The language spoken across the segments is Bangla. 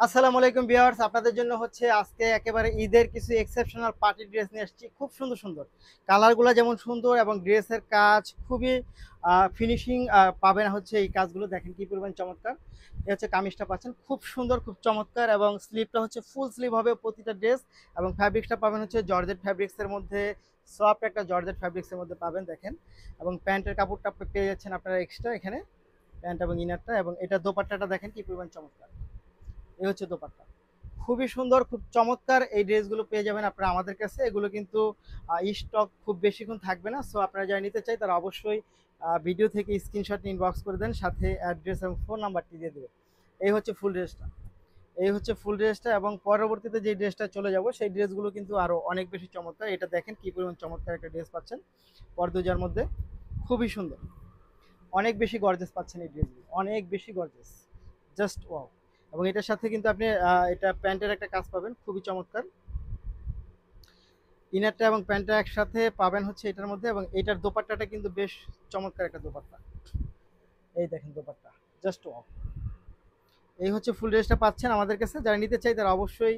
আসসালামু আলাইকুম ভিউয়ার্স, আপনাদের জন্য হচ্ছে আজকে একেবারে ঈদের কিছু এক্সেপশনাল পার্টি ড্রেস নিয়ে আসছি। খুব সুন্দর সুন্দর কালারগুলো যেমন সুন্দর এবং ড্রেসের কাজ খুবই ফিনিশিং পাবেন। হচ্ছে এই কাজগুলো দেখেন কি পরিমাণ চমৎকার। এই হচ্ছে কামিজটা পাচ্ছেন খুব সুন্দর, খুব চমৎকার, এবং স্লিভটা হচ্ছে ফুল স্লিভ হবে প্রতিটা ড্রেস। এবং ফ্যাব্রিক্সটা পাবেন হচ্ছে জর্জেট ফ্যাব্রিক্সের মধ্যে, সফট একটা জর্জেট ফ্যাব্রিক্সের মধ্যে পাবেন দেখেন। এবং প্যান্টের কাপড়টা পেয়ে যাচ্ছেন আপনারা এক্সট্রা এখানে, প্যান্ট এবং ইনারটা। এবং এটা দোপাট্টাটা দেখেন কি পরিমাণ চমৎকার। এই হচ্ছে দোপাট্টা, খুবই সুন্দর, খুব চমৎকার। এই ড্রেসগুলো পেয়ে যাবেন আপনারা আমাদের কাছে। এগুলো কিন্তু স্টক খুব বেশিক্ষণ থাকবে না। সো আপনারা যারা নিতে চাই তারা অবশ্যই ভিডিও থেকে স্ক্রিনশট ইনবক্স করে দেন, সাথে অ্যাড্রেস এবং ফোন নাম্বারটি দিয়ে দেবেন। এই হচ্ছে ফুল ড্রেসটা, এই হচ্ছে ফুল ড্রেসটা। এবং পরবর্তীতে যে ড্রেসটা চলে যাব সেই ড্রেসগুলো কিন্তু আরও অনেক বেশি চমৎকার। এটা দেখেন কি পরিমাণ চমৎকার একটা ড্রেস পাচ্ছেন পরদুজার মধ্যে, খুবই সুন্দর, অনেক বেশি গর্জেস পাচ্ছেন এই ড্রেসগুলো, অনেক বেশি গর্জেস, জাস্ট ওয়াও। এবং এটার সাথে কিন্তু আপনি এটা প্যান্টের একটা কাজ পাবেন খুবই চমৎকার। ইনারটা এবং প্যান্টটা একসাথে পাবেন হচ্ছে এটার মধ্যে। এবং এটার দোপাট্টাটা কিন্তু বেশ চমৎকার একটা দোপাট্টা। এই দেখেন দোপাট্টা, জাস্ট ওয়াও। এই হচ্ছে ফুল ড্রেসটা পাচ্ছেন আমাদের কাছে। যারা নিতে চাই তারা অবশ্যই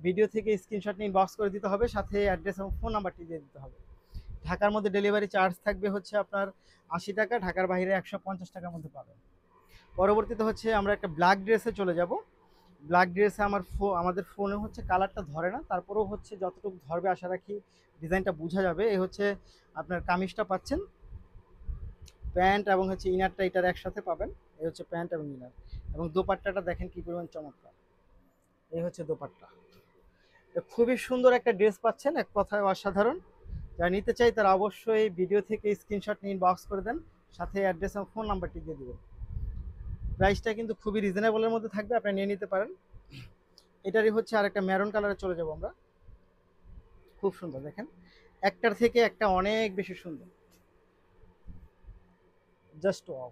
ভিডিও থেকে স্ক্রিনশট নিয়ে ইনবক্স করে দিতে হবে, সাথে অ্যাড্রেস এবং ফোন নাম্বারটি দিয়ে দিতে হবে। ঢাকার মধ্যে ডেলিভারি চার্জ থাকবে হচ্ছে আপনার 80 টাকা, ঢাকার বাইরে 150 টাকার মধ্যে পাবেন। পরবর্তীতে হচ্ছে আমরা একটা ব্ল্যাক ড্রেসে চলে যাব। ব্ল্যাক ড্রেসে আমাদের ফোনে হচ্ছে কালারটা ধরে না, তারপরেও হচ্ছে যতটুকু ধরবে আশা রাখি ডিজাইনটা বোঝা যাবে। এই হচ্ছে আপনার কামিজটা পাচ্ছেন, প্যান্ট এবং হচ্ছে ইনারটা এটার একসাথে পাবেন। এই হচ্ছে প্যান্ট এবং ইনার। এবং দোপাট্টাটা দেখেন কি পরিমাণ চমৎকার। এই হচ্ছে দোপাট্টা, তো খুবই সুন্দর একটা ড্রেস পাচ্ছেন, এক কথায় অসাধারণ। যারা নিতে চাই তারা অবশ্যই ভিডিও থেকে স্ক্রিনশট নিয়ে বক্স করে দেন, সাথে অ্যাড্রেস এবং ফোন নাম্বারটি দিয়ে দেবেন। প্রাইসটা কিন্তু খুবই রিজনেবলের মধ্যে থাকবে, আপনি নিয়ে নিতে পারেন। এটারই হচ্ছে আরেকটা মেরুন কালারে চলে যাব আমরা। খুব সুন্দর দেখেন, একটার থেকে একটা অনেক বেশি সুন্দর, জাস্ট ওয়াও,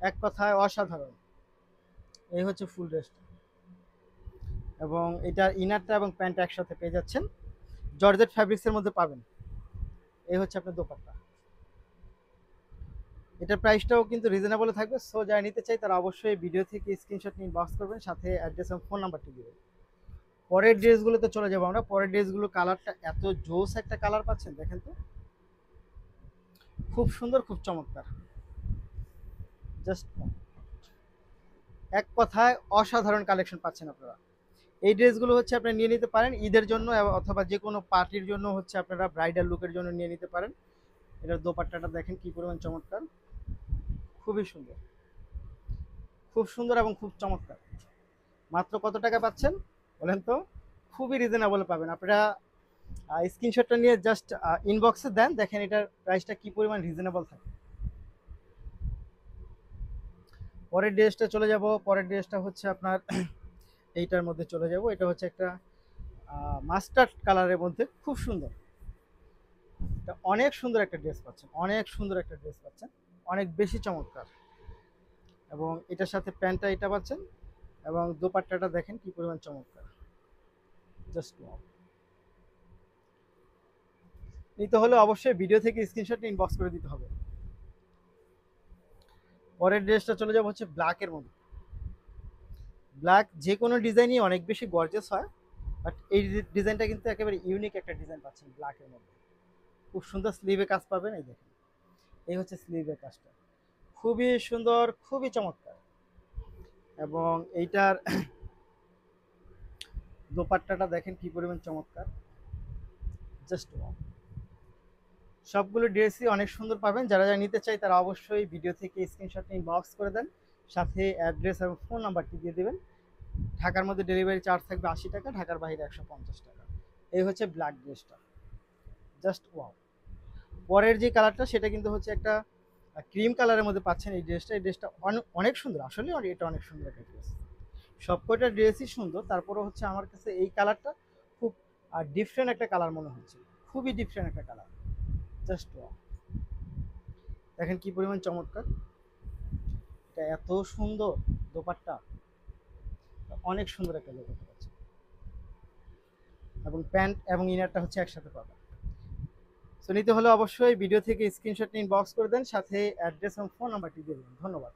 এক কথায় অসাধারণ। এই হচ্ছে ফুল ড্রেসটা। এবং এটার ইনারটা এবং প্যান্টটা একসাথে পেয়ে যাচ্ছেন, জর্জেট ফ্যাব্রিক্সের মধ্যে পাবেন। এই হচ্ছে আপনার দোপাট্টা। এটার প্রাইসটাও কিন্তু রিজনেবল থাকবে। সো যারা নিতে চাই তারা অবশ্যই ভিডিও থেকে স্ক্রিনশট নিয়ে বক্স করবেন, সাথে অ্যাড্রেস এবং ফোন নাম্বারটি দিবেন। পরের ড্রেসগুলোতে চলে যাবো আমরা। পরের ড্রেসগুলো কালারটা এত জোস একটা কালার পাচ্ছেন দেখেন তো, খুব সুন্দর, খুব চমৎকার, জাস্ট এক কথায় অসাধারণ কালেকশন পাচ্ছেন আপনারা। এই ড্রেসগুলো হচ্ছে আপনি নিয়ে নিতে পারেন ঈদের জন্য, অথবা যে কোনো পার্টির জন্য হচ্ছে আপনারা ব্রাইডাল লুকের জন্য নিয়ে নিতে পারেন। এটার দোপাট্টাটা দেখেন কি পরিমাণ চমৎকার, খুবই সুন্দর, খুব সুন্দর এবং খুব চমৎকার। মাত্র কত টাকা পাচ্ছেন বলেন তো? খুবই রিজনেবল পাবেন আপনারা। স্ক্রিনশটটা নিয়ে জাস্ট ইনবক্সে দেন, দেখেন এটার প্রাইসটা কি পরিমাণ রিজনেবল থাকে। পরের ড্রেসটা চলে যাব। পরের ড্রেসটা হচ্ছে আপনার এইটার মধ্যে চলে যাব। এটা হচ্ছে একটা মাস্টার্ড কালারের মধ্যে, খুব সুন্দর, এটা অনেক সুন্দর একটা ড্রেস পাচ্ছেন, অনেক সুন্দর একটা ড্রেস পাচ্ছেন, অনেক বেশি চমৎকার। এবং এটার সাথে প্যান্টটা এটা পাচ্ছেন, এবং দোপাট্টাটা দেখেন কি পরিমাণ চমৎকার, জাস্ট ওয়াও। নিতে হলে অবশ্যই ভিডিও থেকে স্ক্রিনশট ইনবক্স করে দিতে হবে। পরের ড্রেসটা চলে যাবো হচ্ছে ব্ল্যাকের মধ্যে। ব্ল্যাক যে কোনো ডিজাইনই অনেক বেশি গর্জিয়াস হয়, বাট এই ডিজাইনটা কিন্তু একেবারে ইউনিক একটা ডিজাইন পাচ্ছেন ব্ল্যাকের মধ্যে। খুব সুন্দর স্লিভে কাজ পাবেন, এই দেখেন, এই হচ্ছে স্লিভের কাজটা, খুবই সুন্দর, খুবই চমৎকার। এবং এইটার দোপাট্টাটা দেখেন কি পরিমাণ চমৎকার, জাস্ট ওয়াও। সবগুলো ড্রেসই অনেক সুন্দর পাবেন। যারা যারা নিতে চাই তারা অবশ্যই ভিডিও থেকে স্ক্রিনশট নিয়ে বক্স করে দেন, সাথে অ্যাড্রেস এবং ফোন নাম্বারটি দিয়ে দেবেন। ঢাকার মধ্যে ডেলিভারি চার্জ থাকবে 80 টাকা, ঢাকার বাইরে 150 টাকা। এই হচ্ছে ব্ল্যাক ড্রেসটা, জাস্ট ওয়াও। পরের যে কালারটা সেটা কিন্তু হচ্ছে একটা ক্রিম কালারের মধ্যে পাচ্ছেন এই ড্রেসটা। এই ড্রেসটা অনেক সুন্দর, আসলে এটা অনেক সুন্দর একটা ড্রেস। সবকটা ড্রেসই সুন্দর, তারপরে হচ্ছে আমার কাছে এই কালারটা খুব ডিফারেন্ট একটা কালার মনে হচ্ছে, খুবই ডিফারেন্ট একটা কালার, জাস্ট ওয়াও। দেখেন কি পরিমাণ চমৎকার, এটা এত সুন্দর দোপাট্টা, অনেক সুন্দর একটা দোপাট্টা পাচ্ছে। এবং প্যান্ট এবং ইনারটা হচ্ছে একসাথে পাবেন। সো নিতে হলে অবশ্যই ভিডিও থেকে স্ক্রিনশট নিয়ে বক্স করে দেন, সাথে অ্যাড্রেস এবং ফোন নাম্বারটি দিয়ে দেবেন। ধন্যবাদ।